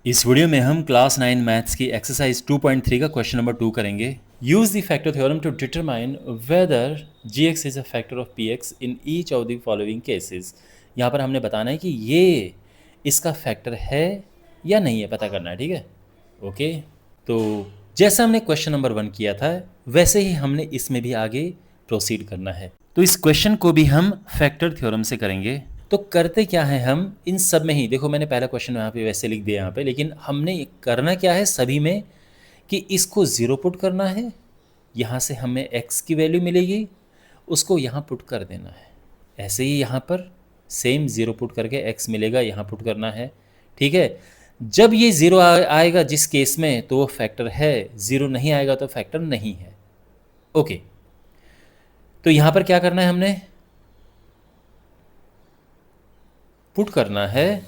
इस वीडियो में हम क्लास 9 मैथ्स की एक्सरसाइज 2.3 का क्वेश्चन नंबर 2 करेंगे। Use the factor theorem to determine whether g x is a factor of p x in each of the following cases. यहाँ पर हमने बताना है कि ये इसका फैक्टर है या नहीं है, पता करना है। ठीक है, ओके। तो जैसा हमने क्वेश्चन नंबर 1 किया था वैसे ही हमने इसमें भी आगे प्रोसीड करना है। तो इस क्वेश्चन को भी हम फैक्टर थ्योरम से करेंगे। तो करते क्या है, हम इन सब में ही देखो, मैंने पहला क्वेश्चन यहाँ पे वैसे लिख दिया यहाँ पे, लेकिन हमने करना क्या है सभी में कि इसको ज़ीरो पुट करना है, यहाँ से हमें एक्स की वैल्यू मिलेगी, उसको यहाँ पुट कर देना है। ऐसे ही यहाँ पर सेम ज़ीरो पुट करके एक्स मिलेगा, यहाँ पुट करना है। ठीक है, जब ये ज़ीरो आएगा जिस केस में तो वो फैक्टर है, ज़ीरो नहीं आएगा तो फैक्टर नहीं है। ओके, तो यहाँ पर क्या करना है, हमने पुट करना है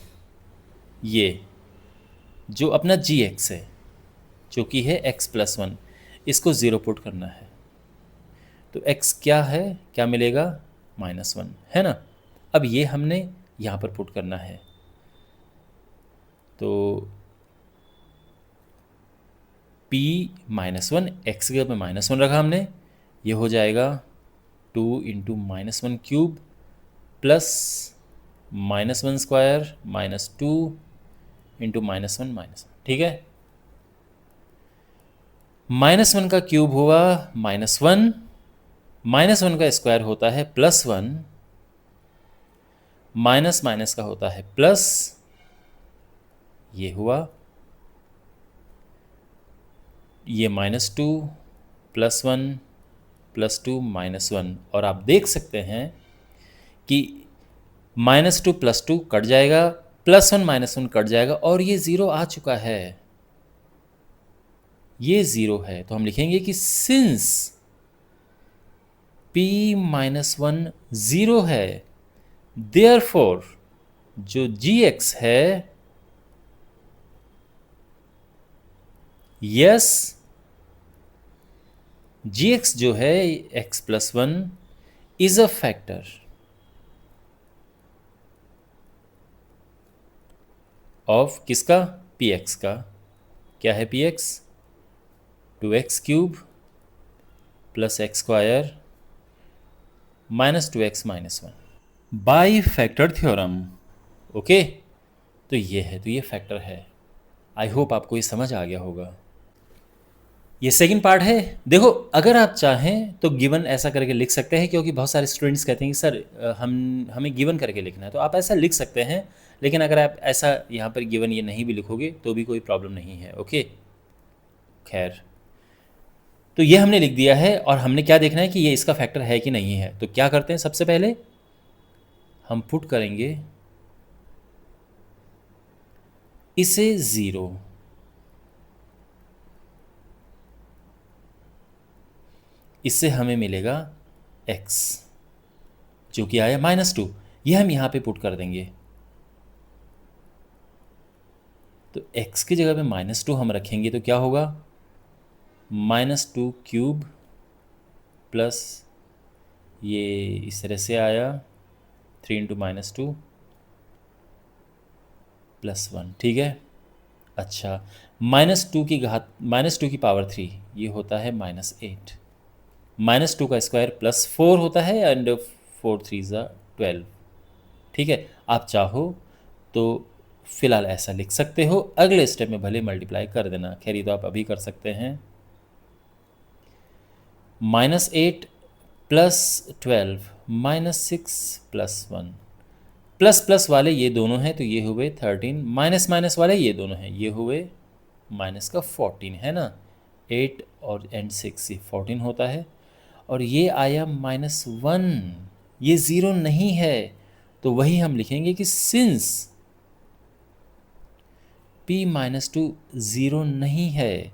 ये जो अपना जी एक्स है, जो कि है x प्लस 1, इसको ज़ीरो पुट करना है। तो x क्या है, क्या मिलेगा, -1 है ना। अब ये हमने यहाँ पर पुट करना है, तो p -1, x के जगह पे -1 रखा हमने, ये हो जाएगा 2 into -1 cube plus -1 square -2 into -1 ठीक है। -1 का क्यूब हुआ -1, -1 का स्क्वायर होता है +1, माइनस माइनस का होता है प्लस, ये हुआ, ये -2 +1 +2 -1, और आप देख सकते हैं कि -2 +2 कट जाएगा, +1 -1 कट जाएगा, और ये ज़ीरो आ चुका है, ये ज़ीरो है। तो हम लिखेंगे कि सिंस p -1 ज़ीरो है, देयरफॉर जो gx है, यस gx जो है x plus 1 is a factor of किसका, px का। क्या है px, 2x cube plus x square -2x -1 by factor theorem. Okay, तो ये है, तो ये फैक्टर है। आई होप आपको ये समझ आ गया होगा। ये सेकंड पार्ट है। देखो, अगर आप चाहें तो गिवन ऐसा करके लिख सकते हैं, क्योंकि बहुत सारे स्टूडेंट्स कहते हैं कि सर हमें गिवन करके लिखना है, तो आप ऐसा लिख सकते हैं। लेकिन अगर आप ऐसा यहाँ पर गिवन ये नहीं भी लिखोगे तो भी कोई प्रॉब्लम नहीं है। ओके, खैर, तो ये हमने लिख दिया है, और हमने क्या देखना है कि ये इसका फैक्टर है कि नहीं है। तो क्या करते हैं, सबसे पहले हम पुट करेंगे इसे ज़ीरो, इससे हमें मिलेगा x, जो कि आया -2, ये हम यहाँ पे पुट कर देंगे। तो x की जगह पे -2 हम रखेंगे तो क्या होगा, -2 क्यूब प्लस ये इस तरह से आया 3 इंटू -2 +1। ठीक है, अच्छा, -2 की घात, -2 की पावर 3, ये होता है -8, -2 का स्क्वायर +4 होता है, एंड 4 3 ज़ा 12। ठीक है, आप चाहो तो फिलहाल ऐसा लिख सकते हो, अगले स्टेप में भले मल्टीप्लाई कर देना। खैर, ये तो आप अभी कर सकते हैं। -8 + 12 -6 +1, प्लस प्लस वाले ये दोनों हैं तो ये हुए 13, माइनस माइनस वाले ये दोनों हैं, ये हुए माइनस का 14, है ना। 8 और एंड 6 ये 14 होता है, और ये आया -1, ये ज़ीरो नहीं है। तो वही हम लिखेंगे कि सिंस p -2 ज़ीरो नहीं है,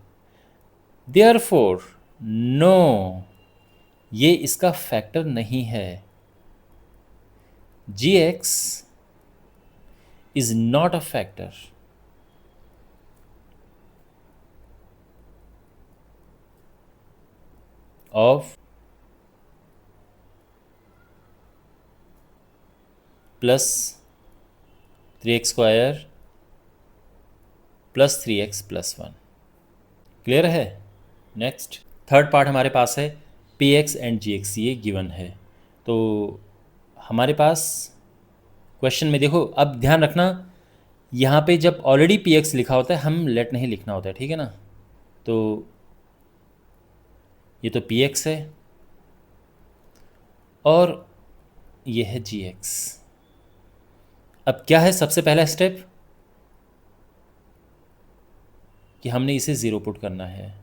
देयरफॉर नो, ये इसका फैक्टर नहीं है। gx is not a factor of plus 3x square plus 3x plus 1। Clear है? नेक्स्ट थर्ड पार्ट हमारे पास है p x and g x, ये गिवन है। तो हमारे पास क्वेश्चन में देखो, अब ध्यान रखना यहाँ पे जब ऑलरेडी पी एक्स लिखा होता है हम लेट नहीं लिखना होता है, ठीक है ना। तो ये तो पी एक्स है और ये है जी एक्स। अब क्या है सबसे पहला स्टेप कि हमने इसे ज़ीरो पुट करना है।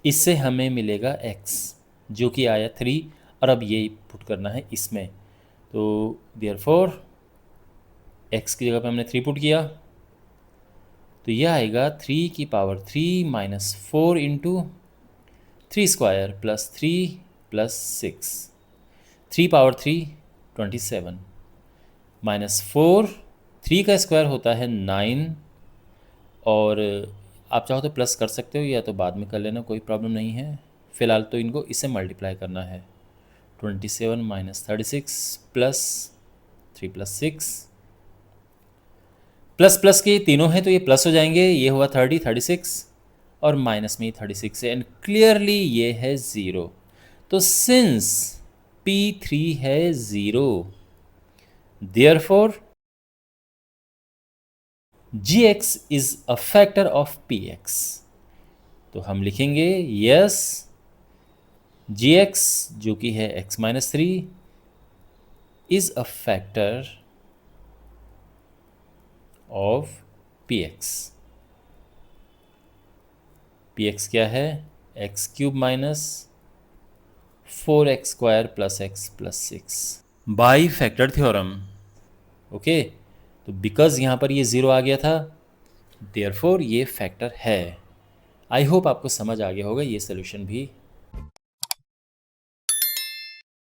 इससे हमें मिलेगा x जो कि आया 3, और अब ये पुट करना है इसमें। तो देयरफॉर x की जगह पे हमने 3 पुट किया तो ये आएगा 3 की power 3 minus 4 into 3 square plus 3 plus 6, 3 power 3 27 minus 4, 3 का स्क्वायर होता है 9, और आप चाहो तो प्लस कर सकते हो या तो बाद में कर लेना, कोई प्रॉब्लम नहीं है। फ़िलहाल तो इनको इससे मल्टीप्लाई करना है। 27 minus 36 plus 3 plus 6, plus plus के तीनों हैं तो ये प्लस हो जाएंगे। ये हुआ 30, 36 और माइनस में 36 है, एंड क्लियरली ये है ज़ीरो। तो सिंस P3 है zero, therefore Gx is a factor of Px। तो हम लिखेंगे यस Gx जो कि है x minus 3 is a factor of Px। Px क्या है? x cube minus 4x square plus x plus 6 by factor theorem. Okay, तो बिकॉज यहाँ पर ये ज़ीरो आ गया था देयरफॉर ये फैक्टर है। आई होप आपको समझ आ गया होगा, ये सोल्यूशन भी